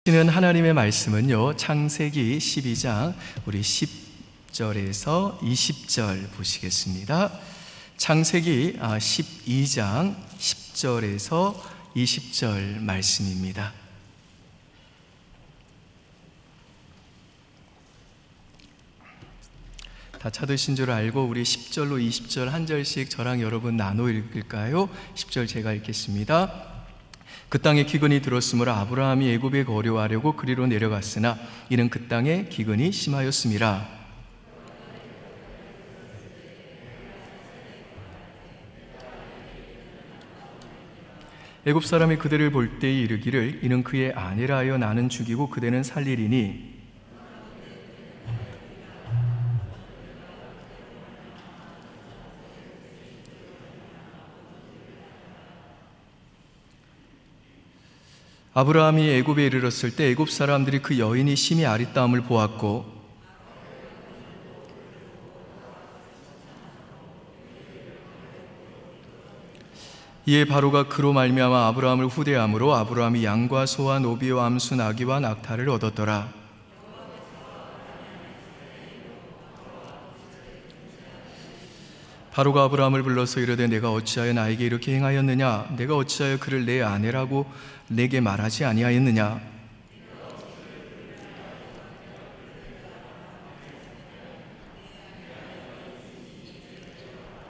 는 하나님의 말씀은요, 창세기 12장 우리 10절에서 20절 보시겠습니다. 창세기 12장 10절에서 20절 말씀입니다. 다 찾으신 줄 알고 우리 10절로 20절 한 절씩 저랑 여러분 나눠 읽을까요? 10절 제가 읽겠습니다. 그 땅에 기근이 들었으므로 아브라함이 애굽에 거류하려고 그리로 내려갔으나 이는 그 땅에 기근이 심하였음이라. 애굽 사람이 그들을 볼 때에 이르기를 이는 그의 아내라 하여 나는 죽이고 그대는 살리리니 아브라함이 애굽에 이르렀을 때 애굽 사람들이 그 여인이 심히 아리따움을 보았고 이에 바로가 그로 말미암아 아브라함을 후대함으로 아브라함이 양과 소와 노비와 암수 나귀와 낙타를 얻었더라. 바로가 아브라함을 불러서 이르되 내가 어찌하여 나에게 이렇게 행하였느냐? 내가 어찌하여 그를 내 아내라고 내게 말하지 아니하였느냐?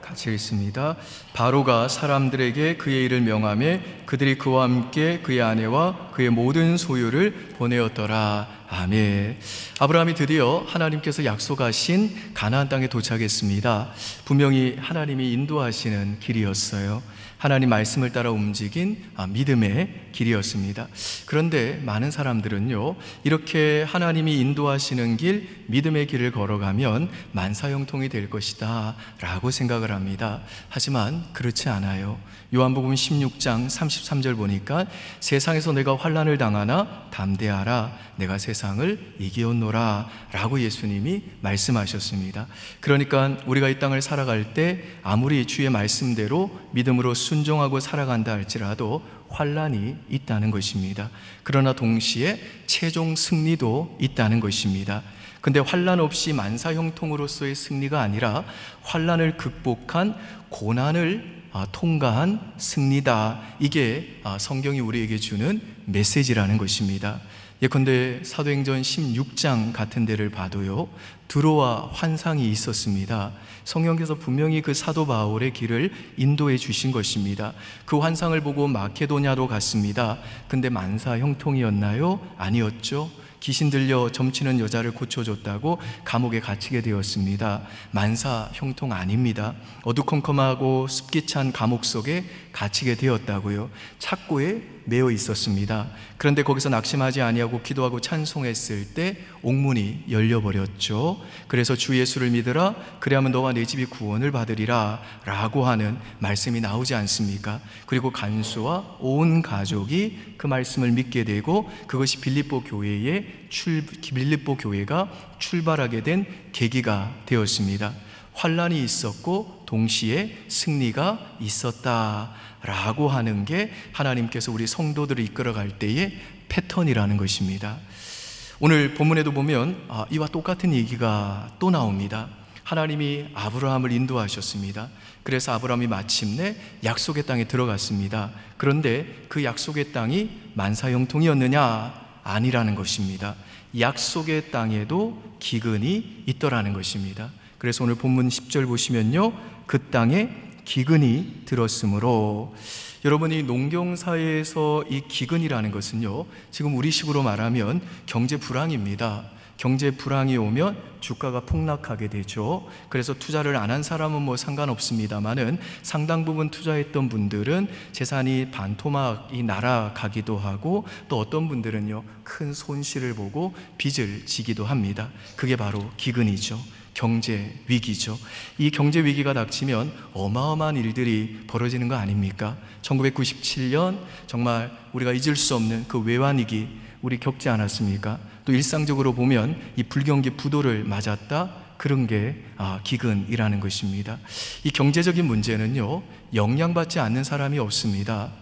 같이 읽습니다. 바로가 사람들에게 그의 일을 명하며 그들이 그와 함께 그의 아내와 그의 모든 소유를 보내었더라. 아멘. 아브라함이 드디어 하나님께서 약속하신 가나안 땅에 도착했습니다. 분명히 하나님이 인도하시는 길이었어요. 하나님 말씀을 따라 움직인 믿음의 길이었습니다. 그런데 많은 사람들은요, 이렇게 하나님이 인도하시는 길, 믿음의 길을 걸어가면 만사형통이 될 것이다 라고 생각을 합니다. 하지만 그렇지 않아요. 요한복음 16장 33절 보니까 세상에서 내가 환난을 당하나 담대하라 내가 세상을 이기었노라 라고 예수님이 말씀하셨습니다. 그러니까 우리가 이 땅을 살아갈 때 아무리 주의 말씀대로 믿음으로 순종하고 살아간다 할지라도 환난이 있다는 것입니다. 그러나 동시에 최종 승리도 있다는 것입니다. 근데 환난 없이 만사형통으로서의 승리가 아니라 환난을 극복한 고난을 통과한 승리다. 이게 성경이 우리에게 주는 메시지라는 것입니다. 예컨대 사도행전 16장 같은 데를 봐도요, 두로와 환상이 있었습니다. 성경께서 분명히 그 사도 바울의 길을 인도해 주신 것입니다. 그 환상을 보고 마케도냐로 갔습니다. 근데 만사형통이었나요? 아니었죠. 귀신 들려 점치는 여자를 고쳐줬다고 감옥에 갇히게 되었습니다. 만사형통 아닙니다. 어두컴컴하고 습기 찬 감옥 속에 갇히게 되었다고요. 착고에 매여 있었습니다. 그런데 거기서 낙심하지 아니하고 기도하고 찬송했을 때 옥문이 열려버렸죠. 그래서 주 예수를 믿으라 그리하면 너와 내 집이 구원을 받으리라 라고 하는 말씀이 나오지 않습니까? 그리고 간수와 온 가족이 그 말씀을 믿게 되고 그것이 빌립보 교회가 출발하게 된 계기가 되었습니다. 환난이 있었고 동시에 승리가 있었다라고 하는 게 하나님께서 우리 성도들을 이끌어갈 때의 패턴이라는 것입니다. 오늘 본문에도 보면 이와 똑같은 얘기가 또 나옵니다. 하나님이 아브라함을 인도하셨습니다. 그래서 아브라함이 마침내 약속의 땅에 들어갔습니다. 그런데 그 약속의 땅이 만사형통이었느냐? 아니라는 것입니다. 약속의 땅에도 기근이 있더라는 것입니다. 그래서 오늘 본문 10절 보시면요, 그 땅에 기근이 들었으므로, 여러분이 농경사회에서 이 기근이라는 것은요, 지금 우리식으로 말하면 경제 불황입니다. 경제 불황이 오면 주가가 폭락하게 되죠. 그래서 투자를 안 한 사람은 상관없습니다만은 상당 부분 투자했던 분들은 재산이 반토막이 날아가기도 하고 또 어떤 분들은요, 큰 손실을 보고 빚을 지기도 합니다. 그게 바로 기근이죠. 경제 위기죠. 이 경제 위기가 닥치면 어마어마한 일들이 벌어지는 거 아닙니까? 1997년 정말 우리가 잊을 수 없는 그 외환위기 우리 겪지 않았습니까? 또 일상적으로 보면 이 불경기 부도를 맞았다, 그런 게 기근이라는 것입니다. 이 경제적인 문제는요, 영향받지 않는 사람이 없습니다.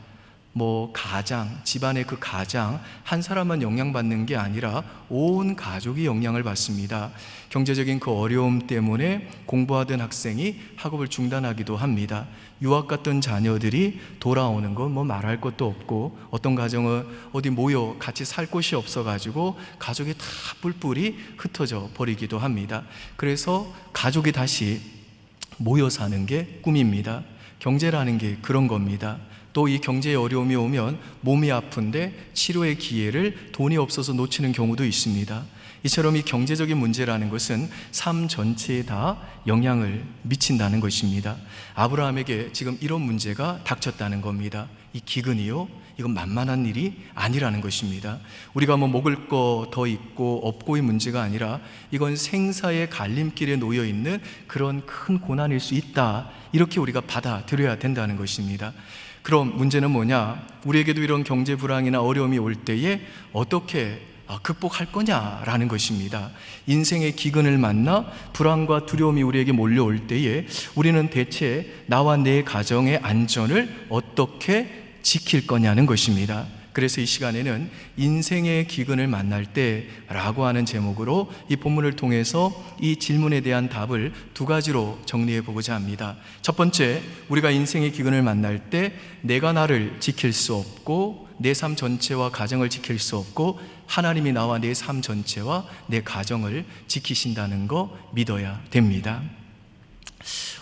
가장, 집안의 그 가장 한 사람만 영향받는 게 아니라 온 가족이 영향을 받습니다. 경제적인 그 어려움 때문에 공부하던 학생이 학업을 중단하기도 합니다. 유학 갔던 자녀들이 돌아오는 건 말할 것도 없고, 어떤 가정은 어디 모여 같이 살 곳이 없어가지고 가족이 다 뿔뿔이 흩어져 버리기도 합니다. 그래서 가족이 다시 모여 사는 게 꿈입니다. 경제라는 게 그런 겁니다. 또 이 경제의 어려움이 오면 몸이 아픈데 치료의 기회를 돈이 없어서 놓치는 경우도 있습니다. 이처럼 이 경제적인 문제라는 것은 삶 전체에 다 영향을 미친다는 것입니다. 아브라함에게 지금 이런 문제가 닥쳤다는 겁니다. 이 기근이요, 이건 만만한 일이 아니라는 것입니다. 우리가 먹을 거 더 있고 없고의 문제가 아니라 이건 생사의 갈림길에 놓여 있는 그런 큰 고난일 수 있다, 이렇게 우리가 받아들여야 된다는 것입니다. 그럼 문제는 뭐냐? 우리에게도 이런 경제 불황이나 어려움이 올 때에 어떻게 극복할 거냐라는 것입니다. 인생의 기근을 만나 불안과 두려움이 우리에게 몰려올 때에 우리는 대체 나와 내 가정의 안전을 어떻게 지킬 거냐는 것입니다. 그래서 이 시간에는 인생의 기근을 만날 때라고 하는 제목으로 이 본문을 통해서 이 질문에 대한 답을 두 가지로 정리해 보고자 합니다. 첫 번째, 우리가 인생의 기근을 만날 때 내가 나를 지킬 수 없고 내 삶 전체와 가정을 지킬 수 없고 하나님이 나와 내 삶 전체와 내 가정을 지키신다는 거 믿어야 됩니다.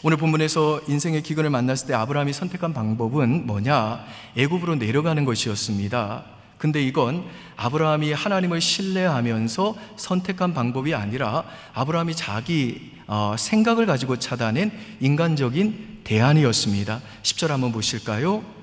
오늘 본문에서 인생의 기근을 만났을 때 아브라함이 선택한 방법은 뭐냐? 애굽으로 내려가는 것이었습니다. 근데 이건 아브라함이 하나님을 신뢰하면서 선택한 방법이 아니라 아브라함이 자기 생각을 가지고 찾아낸 인간적인 대안이었습니다. 10절 한번 보실까요?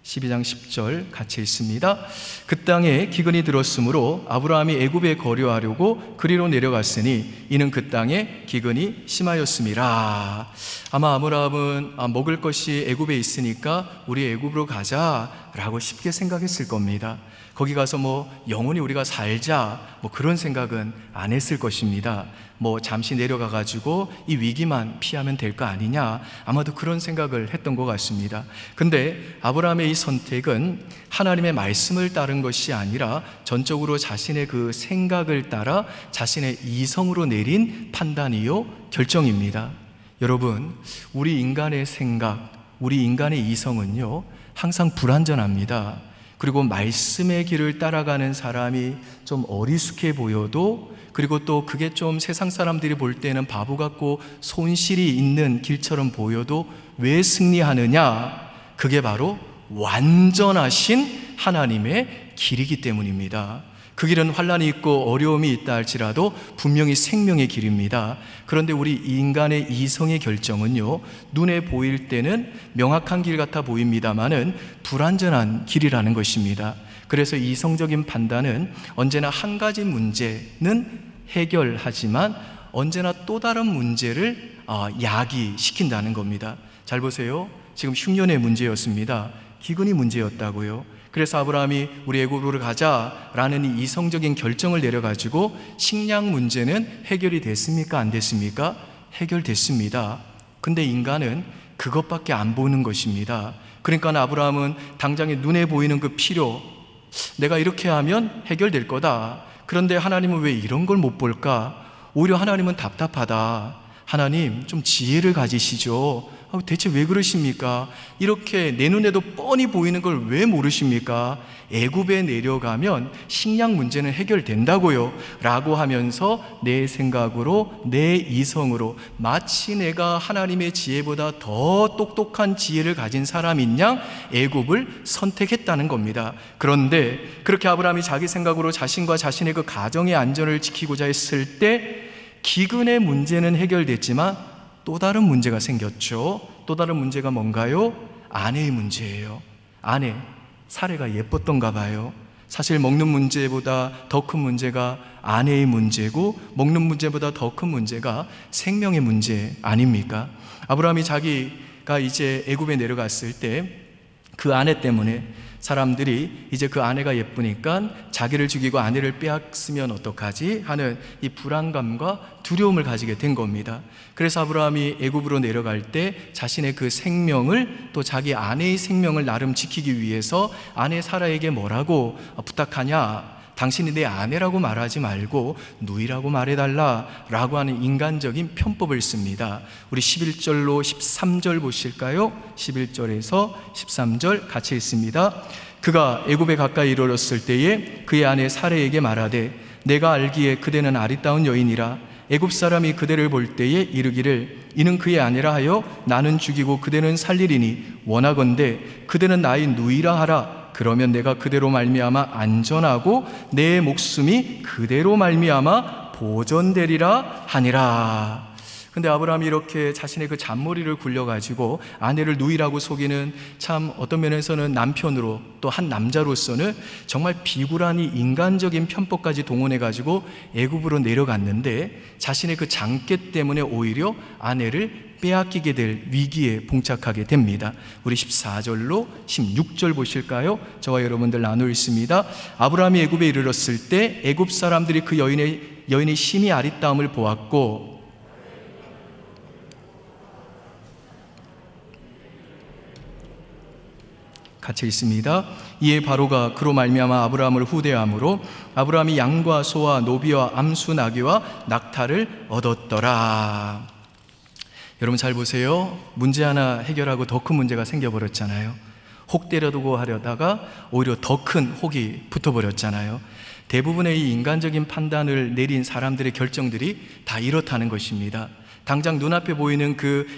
12장 10절 같이 읽습니다. 그 땅에 기근이 들었으므로 아브라함이 애굽에 거류하려고 그리로 내려갔으니 이는 그 땅에 기근이 심하였음이라. 아마 아브라함은 먹을 것이 애굽에 있으니까 우리 애굽으로 가자라고 쉽게 생각했을 겁니다. 거기 가서 영원히 우리가 살자 그런 생각은 안 했을 것입니다. 잠시 내려가가지고 이 위기만 피하면 될 거 아니냐, 아마도 그런 생각을 했던 것 같습니다. 근데 아브라함의 이 선택은 하나님의 말씀을 따른 것이 아니라 전적으로 자신의 그 생각을 따라 자신의 이성으로 내린 판단이요, 결정입니다. 여러분, 우리 인간의 생각, 우리 인간의 이성은요, 항상 불완전합니다. 그리고 말씀의 길을 따라가는 사람이 좀 어리숙해 보여도, 그리고 또 그게 좀 세상 사람들이 볼 때는 바보 같고 손실이 있는 길처럼 보여도 왜 승리하느냐? 그게 바로 완전하신 하나님의 길이기 때문입니다. 그 길은 환난이 있고 어려움이 있다 할지라도 분명히 생명의 길입니다. 그런데 우리 인간의 이성의 결정은요, 눈에 보일 때는 명확한 길 같아 보입니다만은 불완전한 길이라는 것입니다. 그래서 이성적인 판단은 언제나 한 가지 문제는 해결하지만 언제나 또 다른 문제를 야기시킨다는 겁니다. 잘 보세요. 지금 흉년의 문제였습니다. 기근이 문제였다고요. 그래서 아브라함이 우리 애굽으로 가자라는 이 이성적인 결정을 내려가지고 식량 문제는 해결이 됐습니까? 안 됐습니까? 해결됐습니다. 근데 인간은 그것밖에 안 보는 것입니다. 그러니까 아브라함은 당장에 눈에 보이는 그 필요, 내가 이렇게 하면 해결될 거다. 그런데 하나님은 왜 이런 걸 못 볼까? 오히려 하나님은 답답하다. 하나님, 좀 지혜를 가지시죠. 대체 왜 그러십니까? 이렇게 내 눈에도 뻔히 보이는 걸 왜 모르십니까? 애굽에 내려가면 식량 문제는 해결된다고요 라고 하면서 내 생각으로, 내 이성으로 마치 내가 하나님의 지혜보다 더 똑똑한 지혜를 가진 사람인 양 애굽을 선택했다는 겁니다. 그런데 그렇게 아브라함이 자기 생각으로 자신과 자신의 그 가정의 안전을 지키고자 했을 때 기근의 문제는 해결됐지만 또 다른 문제가 생겼죠. 또 다른 문제가 뭔가요? 아내의 문제예요. 아내, 사례가 예뻤던가 봐요. 사실 먹는 문제보다 더 큰 문제가 아내의 문제고, 먹는 문제보다 더 큰 문제가 생명의 문제 아닙니까? 아브라함이 자기가 이제 애굽에 내려갔을 때 그 아내 때문에 사람들이 이제 그 아내가 예쁘니까 자기를 죽이고 아내를 빼앗으면 어떡하지 하는 이 불안감과 두려움을 가지게 된 겁니다. 그래서 아브라함이 애굽으로 내려갈 때 자신의 그 생명을, 또 자기 아내의 생명을 나름 지키기 위해서 아내 사라에게 뭐라고 부탁하냐? 당신이 내 아내라고 말하지 말고 누이라고 말해달라 라고 하는 인간적인 편법을 씁니다. 우리 11절로 13절 보실까요? 11절에서 13절 같이 읽습니다. 그가 애굽에 가까이 이르렀을 때에 그의 아내 사레에게 말하되 내가 알기에 그대는 아리따운 여인이라 애굽 사람이 그대를 볼 때에 이르기를 이는 그의 아내라 하여 나는 죽이고 그대는 살리리니 원하건대 그대는 나의 누이라 하라. 그러면 내가 그대로 말미암아 안전하고 내 목숨이 그대로 말미암아 보존되리라 하니라. 근데 아브라함이 이렇게 자신의 그 잔머리를 굴려가지고 아내를 누이라고 속이는, 참 어떤 면에서는 남편으로 또 한 남자로서는 정말 비굴하니 인간적인 편법까지 동원해가지고 애굽으로 내려갔는데 자신의 그 장깨 때문에 오히려 아내를 빼앗기게 될 위기에 봉착하게 됩니다. 우리 14절로 16절 보실까요? 저와 여러분들 나누어 있습니다. 아브라함이 애굽에 이르렀을 때 애굽 사람들이 그 여인의 심히 아리따움을 보았고 같이 있습니다. 이에 바로가 그로 말미암아 아브라함을 후대함으로 아브라함이 양과 소와 노비와 암수 나귀와 낙타를 얻었더라. 여러분 잘 보세요. 문제 하나 해결하고 더 큰 문제가 생겨버렸잖아요. 혹 때려두고 하려다가 오히려 더 큰 혹이 붙어버렸잖아요. 대부분의 이 인간적인 판단을 내린 사람들의 결정들이 다 이렇다는 것입니다. 당장 눈앞에 보이는 그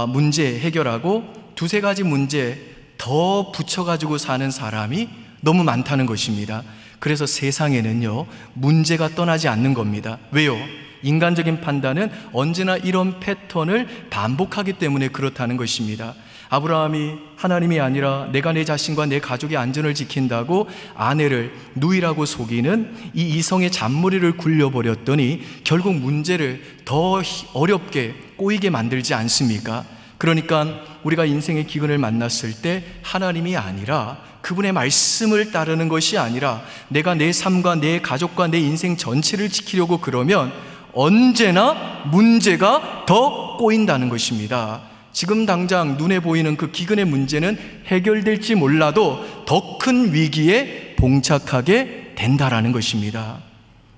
문제 해결하고 두세 가지 문제 더 붙여가지고 사는 사람이 너무 많다는 것입니다. 그래서 세상에는요, 문제가 떠나지 않는 겁니다. 왜요? 인간적인 판단은 언제나 이런 패턴을 반복하기 때문에 그렇다는 것입니다. 아브라함이 하나님이 아니라 내가 내 자신과 내 가족의 안전을 지킨다고 아내를 누이라고 속이는 이 이성의 잔머리를 굴려버렸더니 결국 문제를 더 어렵게 꼬이게 만들지 않습니까? 그러니까 우리가 인생의 기근을 만났을 때 하나님이 아니라 그분의 말씀을 따르는 것이 아니라 내가 내 삶과 내 가족과 내 인생 전체를 지키려고 그러면 언제나 문제가 더 꼬인다는 것입니다. 지금 당장 눈에 보이는 그 기근의 문제는 해결될지 몰라도 더 큰 위기에 봉착하게 된다라는 것입니다.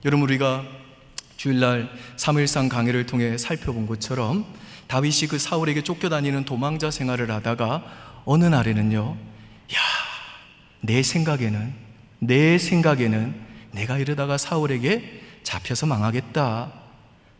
여러분, 우리가 주일날 사무엘상 강해를 통해 살펴본 것처럼 다윗이 그 사울에게 쫓겨다니는 도망자 생활을 하다가 어느 날에는요, 내 생각에는 내가 이러다가 사울에게 잡혀서 망하겠다.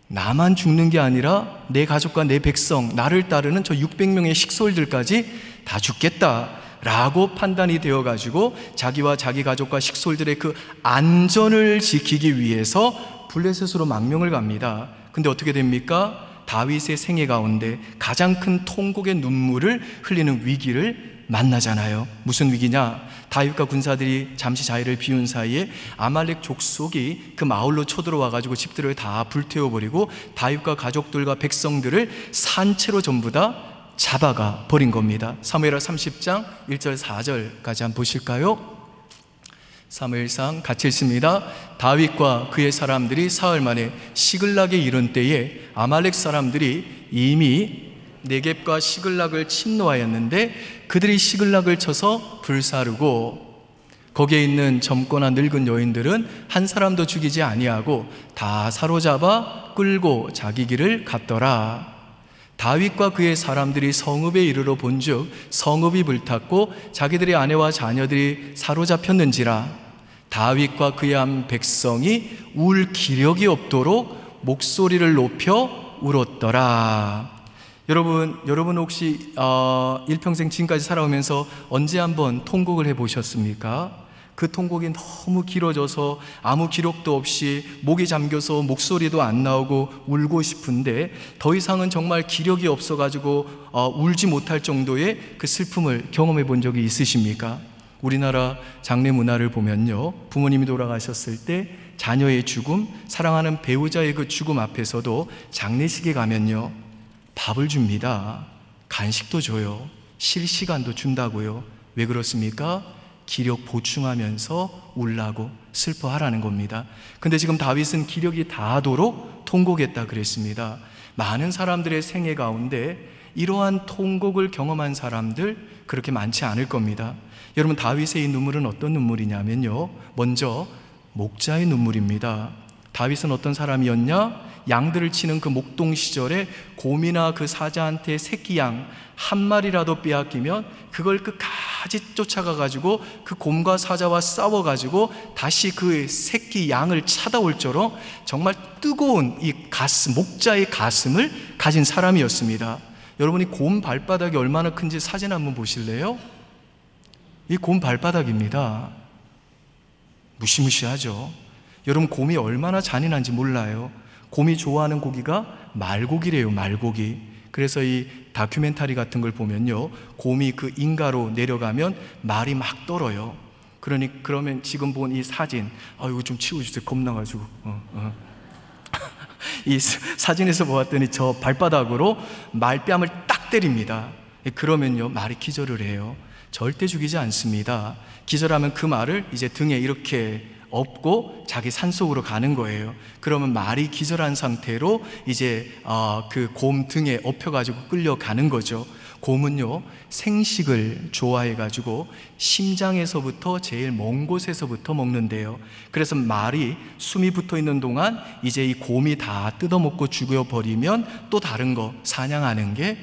나만 죽는 게 아니라 내 가족과 내 백성, 나를 따르는 저 600명의 식솔들까지 다 죽겠다 라고 판단이 되어가지고 자기와 자기 가족과 식솔들의 그 안전을 지키기 위해서 블레셋으로 망명을 갑니다. 근데 어떻게 됩니까? 다윗의 생애 가운데 가장 큰 통곡의 눈물을 흘리는 위기를 만나잖아요. 무슨 위기냐? 다윗과 군사들이 잠시 자리를 비운 사이에 아말렉 족속이 그 마을로 쳐들어와가지고 집들을 다 불태워버리고 다윗과 가족들과 백성들을 산채로 전부 다 잡아가 버린 겁니다. 사무엘하 30장 1절 4절까지 한번 보실까요? 사무엘상 같이 읽습니다. 다윗과 그의 사람들이 사흘 만에 시글락에 이른 때에 아말렉 사람들이 이미 네겝과 시글락을 침노하였는데 그들이 시글락을 쳐서 불사르고 거기에 있는 젊거나 늙은 여인들은 한 사람도 죽이지 아니하고 다 사로잡아 끌고 자기 길을 갔더라. 다윗과 그의 사람들이 성읍에 이르러 본즉 성읍이 불탔고 자기들의 아내와 자녀들이 사로잡혔는지라. 다윗과 그의 한 백성이 울 기력이 없도록 목소리를 높여 울었더라. 여러분 혹시 일평생 지금까지 살아오면서 언제 한번 통곡을 해보셨습니까? 그 통곡이 너무 길어져서 아무 기록도 없이 목이 잠겨서 목소리도 안 나오고 울고 싶은데 더 이상은 정말 기력이 없어가지고 울지 못할 정도의 그 슬픔을 경험해 본 적이 있으십니까? 우리나라 장례 문화를 보면요, 부모님이 돌아가셨을 때 자녀의 죽음, 사랑하는 배우자의 그 죽음 앞에서도 장례식에 가면요, 밥을 줍니다. 간식도 줘요. 쉴 시간도 준다고요. 왜 그렇습니까? 기력 보충하면서 울라고 슬퍼하라는 겁니다. 근데 지금 다윗은 기력이 다하도록 통곡했다 그랬습니다. 많은 사람들의 생애 가운데 이러한 통곡을 경험한 사람들 그렇게 많지 않을 겁니다. 여러분, 다윗의 이 눈물은 어떤 눈물이냐면요, 먼저 목자의 눈물입니다. 다윗은 어떤 사람이었냐? 양들을 치는 그 목동 시절에 곰이나 그 사자한테 새끼 양 한 마리라도 빼앗기면 그걸 끝까지 쫓아가가지고 그 곰과 사자와 싸워가지고 다시 그 새끼 양을 찾아올 처럼 정말 뜨거운 이 가슴, 목자의 가슴을 가진 사람이었습니다. 여러분이 곰 발바닥이 얼마나 큰지 사진 한번 보실래요? 이 곰 발바닥입니다. 무시무시하죠. 여러분, 곰이 얼마나 잔인한지 몰라요. 곰이 좋아하는 고기가 말고기래요, 말고기. 그래서 이 다큐멘터리 같은 걸 보면요, 곰이 그 인가로 내려가면 말이 막 떨어요. 그러면 지금 본 이 사진, 이거 좀 치워주세요. 겁나가지고. 이 사진에서 보았더니 저 발바닥으로 말뺨을 딱 때립니다. 그러면요, 말이 기절을 해요. 절대 죽이지 않습니다. 기절하면 그 말을 이제 등에 이렇게 엎고 자기 산속으로 가는 거예요. 그러면 말이 기절한 상태로 이제 그 곰 등에 엎혀가지고 끌려가는 거죠. 곰은요, 생식을 좋아해가지고 심장에서부터 제일 먼 곳에서부터 먹는데요. 그래서 말이 숨이 붙어 있는 동안 이제 이 곰이 다 뜯어먹고 죽여버리면 또 다른 거 사냥하는 게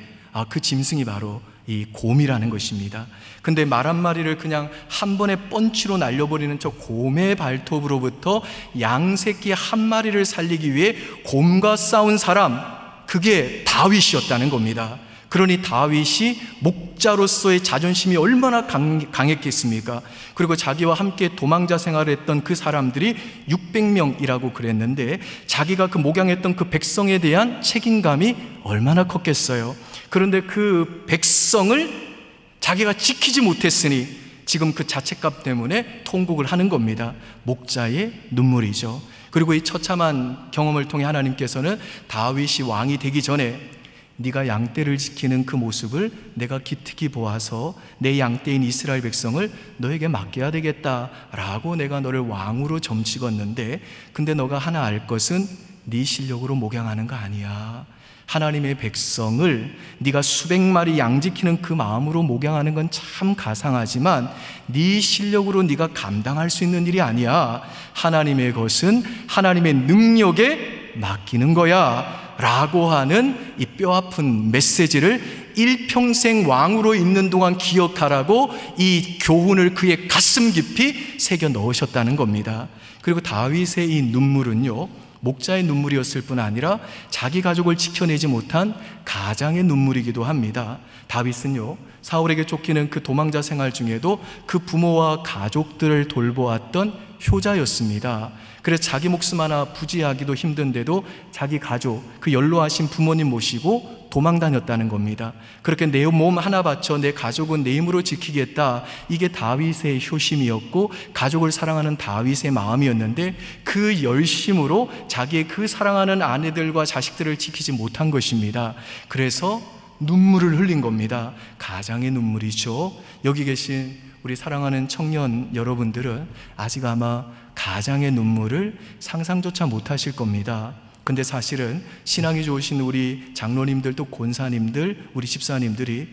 그 짐승이 바로 이 곰이라는 것입니다. 근데 말 한 마리를 그냥 한 번에 펀치로 날려버리는 저 곰의 발톱으로부터 양새끼 한 마리를 살리기 위해 곰과 싸운 사람, 그게 다윗이었다는 겁니다. 그러니 다윗이 목자로서의 자존심이 얼마나 강했겠습니까? 그리고 자기와 함께 도망자 생활을 했던 그 사람들이 600명이라고 그랬는데 자기가 그 목양했던 그 백성에 대한 책임감이 얼마나 컸겠어요. 그런데 그 백성을 자기가 지키지 못했으니 지금 그 자책감 때문에 통곡을 하는 겁니다. 목자의 눈물이죠. 그리고 이 처참한 경험을 통해 하나님께서는 다윗이 왕이 되기 전에 네가 양떼를 지키는 그 모습을 내가 기특히 보아서 내 양떼인 이스라엘 백성을 너에게 맡겨야 되겠다라고 내가 너를 왕으로 점찍었는데, 근데 너가 하나 알 것은 네 실력으로 목양하는 거 아니야. 하나님의 백성을 네가 수백 마리 양 지키는 그 마음으로 목양하는 건 참 가상하지만 네 실력으로 네가 감당할 수 있는 일이 아니야. 하나님의 것은 하나님의 능력에 맡기는 거야 라고 하는 이 뼈아픈 메시지를 일평생 왕으로 있는 동안 기억하라고 이 교훈을 그의 가슴 깊이 새겨 넣으셨다는 겁니다. 그리고 다윗의 이 눈물은요, 목자의 눈물이었을 뿐 아니라 자기 가족을 지켜내지 못한 가장의 눈물이기도 합니다. 다윗은요, 사울에게 쫓기는 그 도망자 생활 중에도 그 부모와 가족들을 돌보았던 효자였습니다. 그래서 자기 목숨 하나 부지하기도 힘든데도 자기 가족, 그 연로하신 부모님 모시고 도망 다녔다는 겁니다. 그렇게 내 몸 하나 바쳐 내 가족은 내 힘으로 지키겠다, 이게 다윗의 효심이었고 가족을 사랑하는 다윗의 마음이었는데 그 열심으로 자기의 그 사랑하는 아내들과 자식들을 지키지 못한 것입니다. 그래서 눈물을 흘린 겁니다. 가장의 눈물이죠. 여기 계신 우리 사랑하는 청년 여러분들은 아직 아마 가장의 눈물을 상상조차 못하실 겁니다. 근데 사실은 신앙이 좋으신 우리 장로님들, 또 권사님들, 우리 집사님들이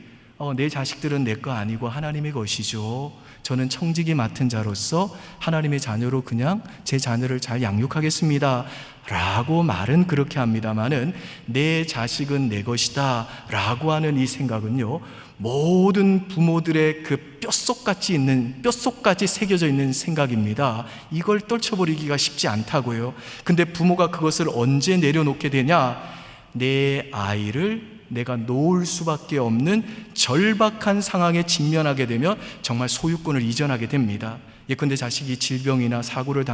내 자식들은 내 거 아니고 하나님의 것이죠. 저는 청지기 맡은 자로서 하나님의 자녀로 그냥 제 자녀를 잘 양육하겠습니다 라고 말은 그렇게 합니다마는 내 자식은 내 것이다 라고 하는 이 생각은요, 모든 부모들의 그 뼛속까지 새겨져 있는 생각입니다. 이걸 떨쳐버리기가 쉽지 않다고요. 근데 부모가 그것을 언제 내려놓게 되냐? 내 아이를 내가 놓을 수밖에 없는 절박한 상황에 직면하게 되면 정말 소유권을 이전하게 됩니다. 예컨대 자식이 질병이나 사고를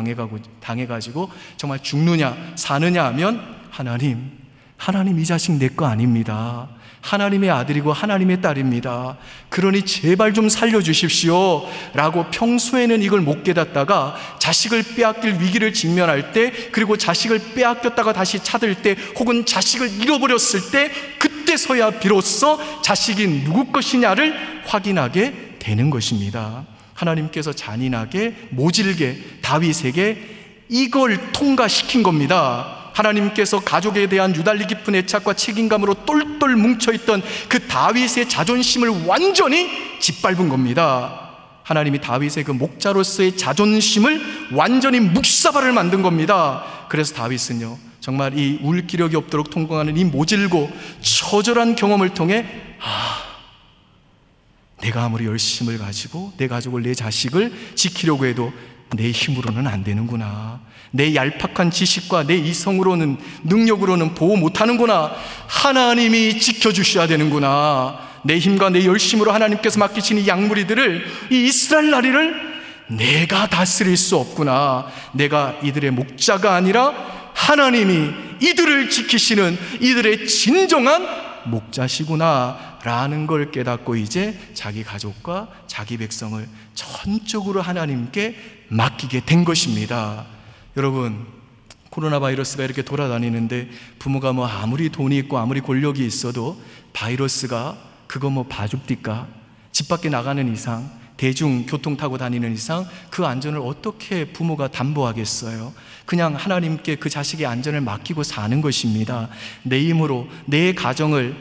당해가지고 정말 죽느냐 사느냐 하면 하나님 이 자식 내 거 아닙니다. 하나님의 아들이고 하나님의 딸입니다. 그러니 제발 좀 살려주십시오 라고 평소에는 이걸 못 깨닫다가 자식을 빼앗길 위기를 직면할 때, 그리고 자식을 빼앗겼다가 다시 찾을 때, 혹은 자식을 잃어버렸을 때, 그때서야 비로소 자식이 누구 것이냐를 확인하게 되는 것입니다. 하나님께서 잔인하게 모질게 다윗에게 이걸 통과시킨 겁니다. 하나님께서 가족에 대한 유달리 깊은 애착과 책임감으로 똘똘 뭉쳐있던 그 다윗의 자존심을 완전히 짓밟은 겁니다. 하나님이 다윗의 그 목자로서의 자존심을 완전히 묵사발을 만든 겁니다. 그래서 다윗은요, 정말 이 울기력이 없도록 통과하는 이 모질고 처절한 경험을 통해 내가 아무리 열심을 가지고 내 가족을, 내 자식을 지키려고 해도 내 힘으로는 안 되는구나. 내 얄팍한 지식과 내 이성으로는, 능력으로는 보호 못하는구나. 하나님이 지켜주셔야 되는구나. 내 힘과 내 열심으로 하나님께서 맡기신 이 양무리들을, 이 이스라엘 나리를 내가 다스릴 수 없구나. 내가 이들의 목자가 아니라 하나님이 이들을 지키시는 이들의 진정한 목자시구나 라는 걸 깨닫고 이제 자기 가족과 자기 백성을 전적으로 하나님께 맡기게 된 것입니다. 여러분, 코로나 바이러스가 이렇게 돌아다니는데 부모가 아무리 돈이 있고 아무리 권력이 있어도 바이러스가 그거 봐줍니까? 집 밖에 나가는 이상, 대중교통 타고 다니는 이상 그 안전을 어떻게 부모가 담보하겠어요? 그냥 하나님께 그 자식의 안전을 맡기고 사는 것입니다. 내 힘으로 내 가정을,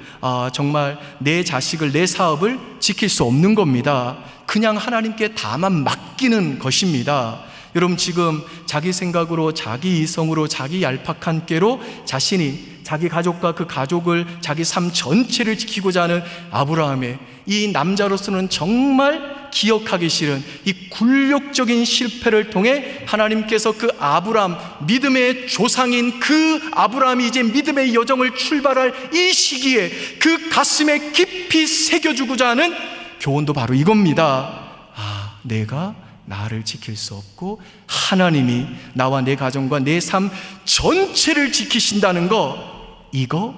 정말 내 자식을, 내 사업을 지킬 수 없는 겁니다. 그냥 하나님께 다만 맡기는 것입니다. 여러분, 지금 자기 생각으로, 자기 이성으로, 자기 얄팍한 꾀로 자신이 자기 가족과 그 가족을, 자기 삶 전체를 지키고자 하는 아브라함의 이 남자로서는 정말 기억하기 싫은 이 굴욕적인 실패를 통해 하나님께서 그 아브라함, 믿음의 조상인 그 아브라함이 이제 믿음의 여정을 출발할 이 시기에 그 가슴에 깊이 새겨주고자 하는 교훈도 바로 이겁니다. 내가 나를 지킬 수 없고 하나님이 나와 내 가정과 내 삶 전체를 지키신다는 거, 이거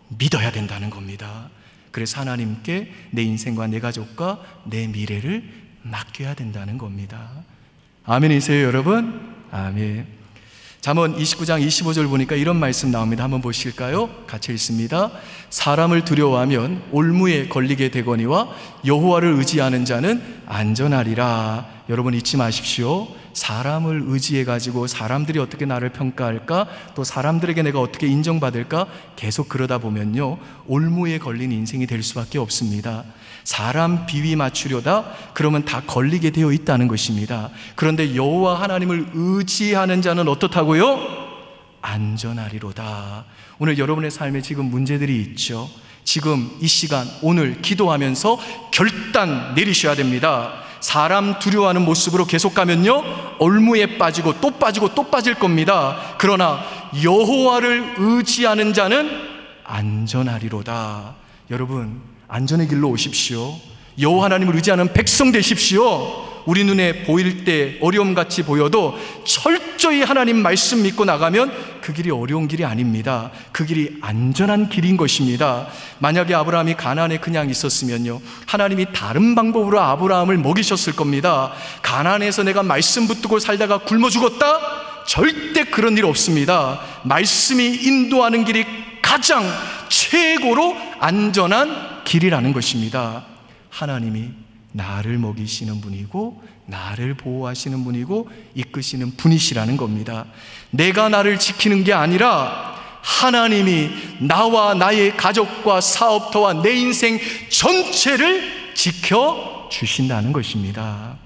믿어야 된다는 겁니다. 그래서 하나님께 내 인생과 내 가족과 내 미래를 맡겨야 된다는 겁니다. 아멘이세요, 여러분? 아멘. 잠언 29장 25절 보니까 이런 말씀 나옵니다. 한번 보실까요? 같이 읽습니다. 사람을 두려워하면 올무에 걸리게 되거니와 여호와를 의지하는 자는 안전하리라. 여러분, 잊지 마십시오. 사람을 의지해 가지고 사람들이 어떻게 나를 평가할까, 또 사람들에게 내가 어떻게 인정받을까, 계속 그러다 보면요, 올무에 걸린 인생이 될 수밖에 없습니다. 사람 비위 맞추려다 그러면 다 걸리게 되어 있다는 것입니다. 그런데 여호와 하나님을 의지하는 자는 어떻다고요? 안전하리로다. 오늘 여러분의 삶에 지금 문제들이 있죠. 지금 이 시간, 오늘 기도하면서 결단 내리셔야 됩니다. 사람 두려워하는 모습으로 계속 가면요, 얼무에 빠지고 또 빠지고 또 빠질 겁니다. 그러나 여호와를 의지하는 자는 안전하리로다. 여러분, 안전의 길로 오십시오. 여호와 하나님을 의지하는 백성 되십시오. 우리 눈에 보일 때 어려움같이 보여도 철저히 하나님 말씀 믿고 나가면 그 길이 어려운 길이 아닙니다. 그 길이 안전한 길인 것입니다. 만약에 아브라함이 가나안에 그냥 있었으면요, 하나님이 다른 방법으로 아브라함을 먹이셨을 겁니다. 가나안에서 내가 말씀 붙들고 살다가 굶어 죽었다? 절대 그런 일 없습니다. 말씀이 인도하는 길이 가장 최고로 안전한 길이라는 것입니다. 하나님이 나를 먹이시는 분이고 나를 보호하시는 분이고 이끄시는 분이시라는 겁니다. 내가 나를 지키는 게 아니라 하나님이 나와 나의 가족과 사업터와 내 인생 전체를 지켜주신다는 것입니다.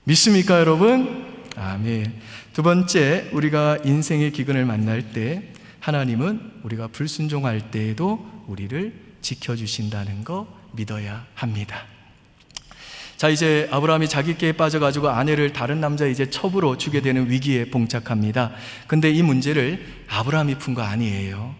믿습니까, 여러분? 아멘. 두 번째, 우리가 인생의 기근을 만날 때 하나님은 우리가 불순종할 때에도 우리를 지켜주신다는 거 믿어야 합니다. 자, 이제 아브라함이 자기 깨에 빠져가지고 아내를 다른 남자에 이제 첩으로 주게 되는 위기에 봉착합니다. 근데 이 문제를 아브라함이 푼 거 아니에요.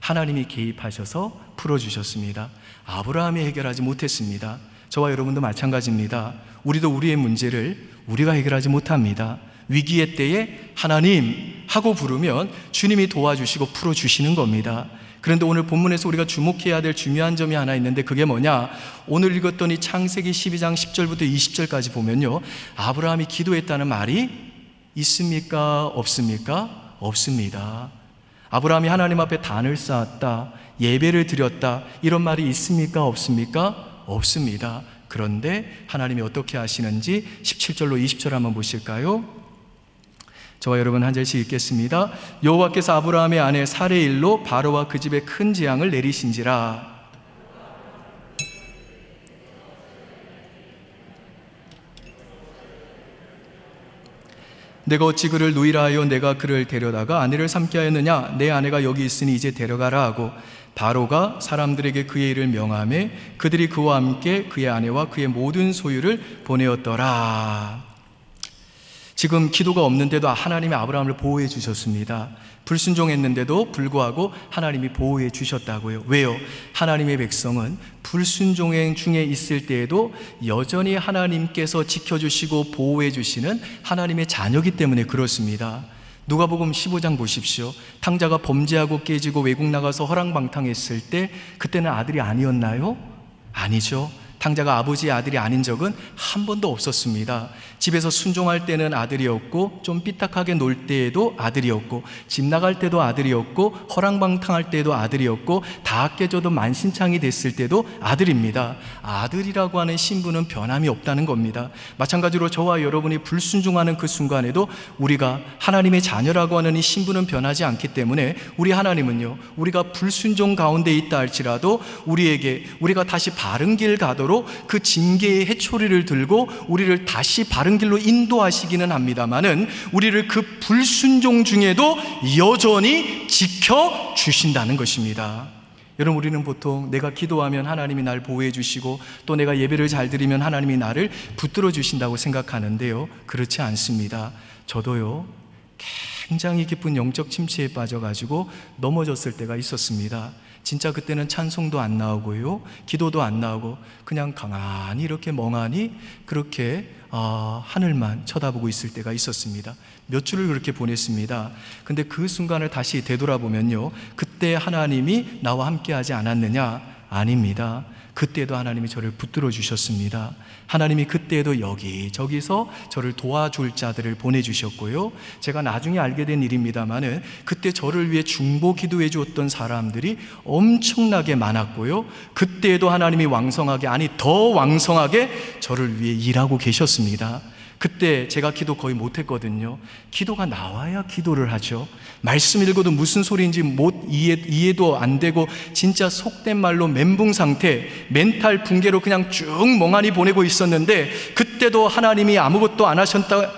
하나님이 개입하셔서 풀어주셨습니다. 아브라함이 해결하지 못했습니다. 저와 여러분도 마찬가지입니다. 우리도 우리의 문제를 우리가 해결하지 못합니다. 위기의 때에 하나님 하고 부르면 주님이 도와주시고 풀어주시는 겁니다. 그런데 오늘 본문에서 우리가 주목해야 될 중요한 점이 하나 있는데 그게 뭐냐? 오늘 읽었던 이 창세기 12장 10절부터 20절까지 보면요, 아브라함이 기도했다는 말이 있습니까? 없습니까? 없습니다. 아브라함이 하나님 앞에 단을 쌓았다, 예배를 드렸다, 이런 말이 있습니까? 없습니까? 없습니다. 그런데 하나님이 어떻게 하시는지 17절로 20절 한번 보실까요? 저와 여러분 한 절씩 읽겠습니다. 여호와께서 아브라함의 아내 사레의 일로 바로와 그 집에 큰 재앙을 내리신지라. 내가 어찌 그를 누이라 하여 내가 그를 데려다가 아내를 삼게 하였느냐? 내 아내가 여기 있으니 이제 데려가라 하고 바로가 사람들에게 그의 일을 명하매 그들이 그와 함께 그의 아내와 그의 모든 소유를 보내었더라. 지금 기도가 없는데도 하나님이 아브라함을 보호해 주셨습니다. 불순종했는데도 불구하고 하나님이 보호해 주셨다고요. 왜요? 하나님의 백성은 불순종 중에 있을 때에도 여전히 하나님께서 지켜주시고 보호해 주시는 하나님의 자녀이기 때문에 그렇습니다. 누가복음 15장 보십시오. 탕자가 범죄하고 깨지고 외국 나가서 허랑방탕했을 때 그때는 아들이 아니었나요? 아니죠. 탕자가 아버지의 아들이 아닌 적은 한 번도 없었습니다. 집에서 순종할 때는 아들이었고 좀 삐딱하게 놀 때에도 아들이었고 집 나갈 때도 아들이었고 허랑방탕할 때도 아들이었고 다 깨져도 만신창이 됐을 때도 아들입니다. 아들이라고 하는 신분은 변함이 없다는 겁니다. 마찬가지로 저와 여러분이 불순종하는 그 순간에도 우리가 하나님의 자녀라고 하는 이 신분은 변하지 않기 때문에 우리 하나님은요, 우리가 불순종 가운데 있다 할지라도 우리에게 우리가 다시 바른 길 가도록 그 징계의 해초리를 들고 우리를 다시 바른 길로 인도하시기는 합니다마는 우리를 그 불순종 중에도 여전히 지켜주신다는 것입니다. 여러분, 우리는 보통 내가 기도하면 하나님이 날 보호해 주시고 또 내가 예배를 잘 드리면 하나님이 나를 붙들어 주신다고 생각하는데요, 그렇지 않습니다. 저도요, 굉장히 깊은 영적 침체에 빠져가지고 넘어졌을 때가 있었습니다. 진짜 그때는 찬송도 안 나오고요, 기도도 안 나오고 그냥 가만히 이렇게 멍하니 그렇게 하늘만 쳐다보고 있을 때가 있었습니다. 몇 주를 그렇게 보냈습니다. 근데 그 순간을 다시 되돌아보면요, 그때 하나님이 나와 함께 하지 않았느냐? 아닙니다. 그때도 하나님이 저를 붙들어 주셨습니다. 하나님이 그때도 여기저기서 저를 도와줄 자들을 보내주셨고요, 제가 나중에 알게 된 일입니다마는 그때 저를 위해 중보 기도해 주었던 사람들이 엄청나게 많았고요, 그때도 하나님이 왕성하게, 아니 더 왕성하게 저를 위해 일하고 계셨습니다. 그때 제가 기도 거의 못했거든요. 기도가 나와야 기도를 하죠. 말씀 읽어도 무슨 소리인지 이해도 안 되고 진짜 속된 말로 멘붕 상태, 멘탈 붕괴로 그냥 쭉 멍하니 보내고 있었는데 그때도 하나님이 아무것도 안 하셨다?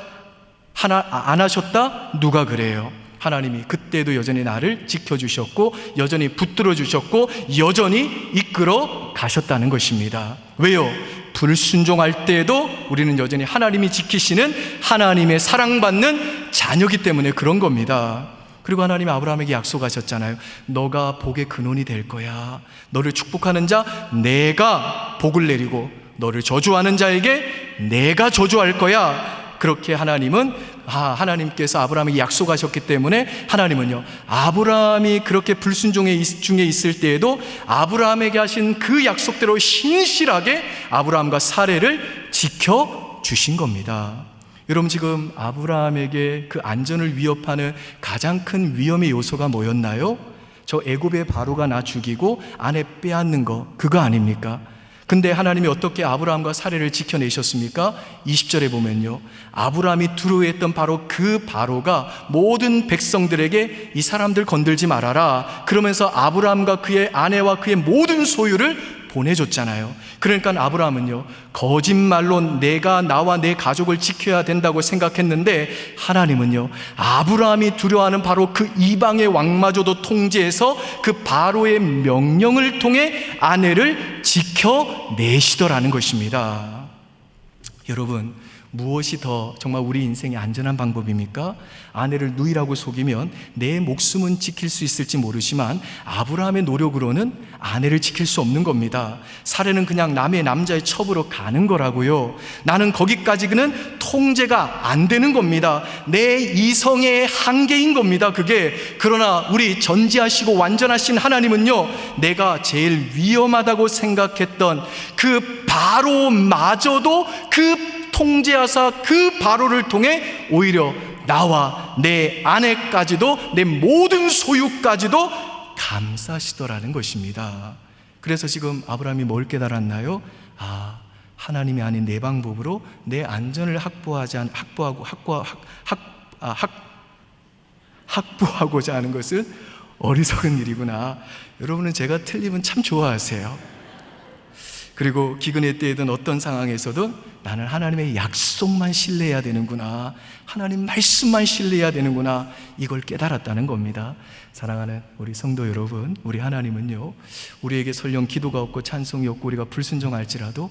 누가 그래요? 하나님이 그때도 여전히 나를 지켜주셨고 여전히 붙들어 주셨고 여전히 이끌어 가셨다는 것입니다. 왜요? 불순종할 때에도 우리는 여전히 하나님이 지키시는 하나님의 사랑받는 자녀이기 때문에 그런 겁니다. 그리고 하나님이 아브라함에게 약속하셨잖아요. 너가 복의 근원이 될 거야. 너를 축복하는 자 내가 복을 내리고 너를 저주하는 자에게 내가 저주할 거야. 그렇게 하나님께서 아브라함에게 약속하셨기 때문에 하나님은요, 아브라함이 그렇게 불순종의 중에 있을 때에도 아브라함에게 하신 그 약속대로 신실하게 아브라함과 사레를 지켜주신 겁니다. 여러분, 지금 아브라함에게 그 안전을 위협하는 가장 큰 위험의 요소가 뭐였나요? 저 애굽의 바로가 나 죽이고 아내 빼앗는 거, 그거 아닙니까? 근데 하나님이 어떻게 아브라함과 사레를 지켜내셨습니까? 20절에 보면요, 아브라함이 두려워했던 바로 그 바로가 모든 백성들에게 이 사람들 건들지 말아라, 그러면서 아브라함과 그의 아내와 그의 모든 소유를 보내줬잖아요. 그러니까 아브라함은요, 거짓말로 내가 나와 내 가족을 지켜야 된다고 생각했는데 하나님은요, 아브라함이 두려워하는 바로 그 이방의 왕마저도 통제해서 그 바로의 명령을 통해 아내를 지켜내시더라는 것입니다. 여러분, 무엇이 더 정말 우리 인생에 안전한 방법입니까? 아내를 누이라고 속이면 내 목숨은 지킬 수 있을지 모르지만 아브라함의 노력으로는 아내를 지킬 수 없는 겁니다. 사례는 그냥 남의 남자의 첩으로 가는 거라고요. 나는 거기까지는 통제가 안 되는 겁니다. 내 이성의 한계인 겁니다, 그게. 그러나 우리 전지하시고 완전하신 하나님은요, 내가 제일 위험하다고 생각했던 그 바로마저도 그 통제하사 그 바로를 통해 오히려 나와 내 아내까지도 내 모든 소유까지도 감싸시더라는 것입니다. 그래서 지금 아브라함이 뭘 깨달았나요? 하나님이 아닌 내 방법으로 내 안전을 확보하고자 하는 것은 어리석은 일이구나. 여러분은 제가 틀리면 참 좋아하세요. 그리고 기근의 때에든 어떤 상황에서든 나는 하나님의 약속만 신뢰해야 되는구나, 하나님 말씀만 신뢰해야 되는구나, 이걸 깨달았다는 겁니다. 사랑하는 우리 성도 여러분, 우리 하나님은요, 우리에게 설령 기도가 없고 찬송이 없고 우리가 불순종할지라도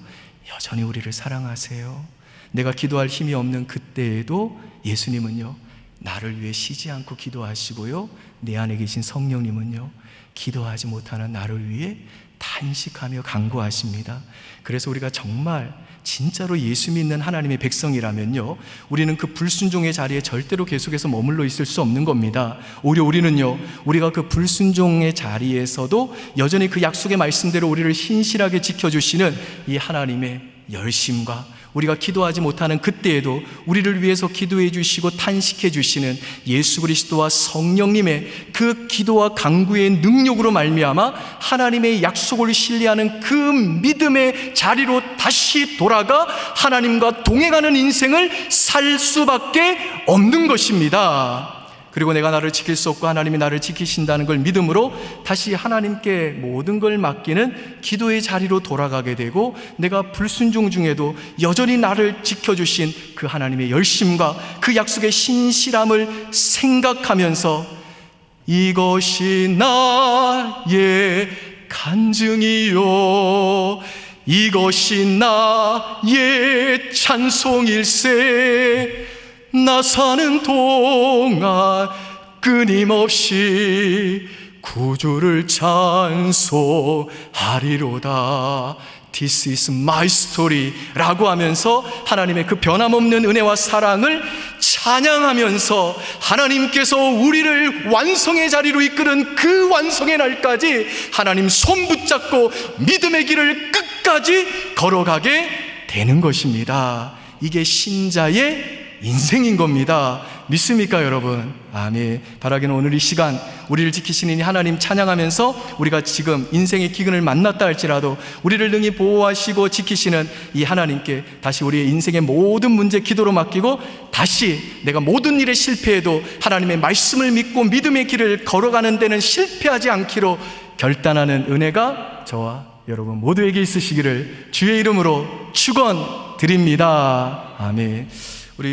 여전히 우리를 사랑하세요. 내가 기도할 힘이 없는 그때에도 예수님은요, 나를 위해 쉬지 않고 기도하시고요, 내 안에 계신 성령님은요, 기도하지 못하는 나를 위해 탄식하며 간구하십니다. 그래서 우리가 정말 진짜로 예수 믿는 하나님의 백성이라면요, 우리는 그 불순종의 자리에 절대로 계속해서 머물러 있을 수 없는 겁니다. 오히려 우리는요, 우리가 그 불순종의 자리에서도 여전히 그 약속의 말씀대로 우리를 신실하게 지켜주시는 이 하나님의 열심과 우리가 기도하지 못하는 그때에도 우리를 위해서 기도해 주시고 탄식해 주시는 예수 그리스도와 성령님의 그 기도와 간구의 능력으로 말미암아 하나님의 약속을 신뢰하는 그 믿음의 자리로 다시 돌아가 하나님과 동행하는 인생을 살 수밖에 없는 것입니다. 그리고 내가 나를 지킬 수 없고 하나님이 나를 지키신다는 걸 믿음으로 다시 하나님께 모든 걸 맡기는 기도의 자리로 돌아가게 되고, 내가 불순종 중에도 여전히 나를 지켜주신 그 하나님의 열심과 그 약속의 신실함을 생각하면서 이것이 나의 간증이요, 이것이 나의 찬송일세, 나 사는 동안 끊임없이 구주를 찬송하리로다. This is my story 라고 하면서 하나님의 그 변함없는 은혜와 사랑을 찬양하면서 하나님께서 우리를 완성의 자리로 이끄는 그 완성의 날까지 하나님 손 붙잡고 믿음의 길을 끝까지 걸어가게 되는 것입니다. 이게 신자의 인생인 겁니다. 믿습니까 여러분? 아멘. 바라기는 오늘 이 시간 우리를 지키시는 이 하나님 찬양하면서 우리가 지금 인생의 기근을 만났다 할지라도 우리를 능히 보호하시고 지키시는 이 하나님께 다시 우리의 인생의 모든 문제 기도로 맡기고, 다시 내가 모든 일에 실패해도 하나님의 말씀을 믿고 믿음의 길을 걸어가는 데는 실패하지 않기로 결단하는 은혜가 저와 여러분 모두에게 있으시기를 주의 이름으로 축원드립니다. 아멘.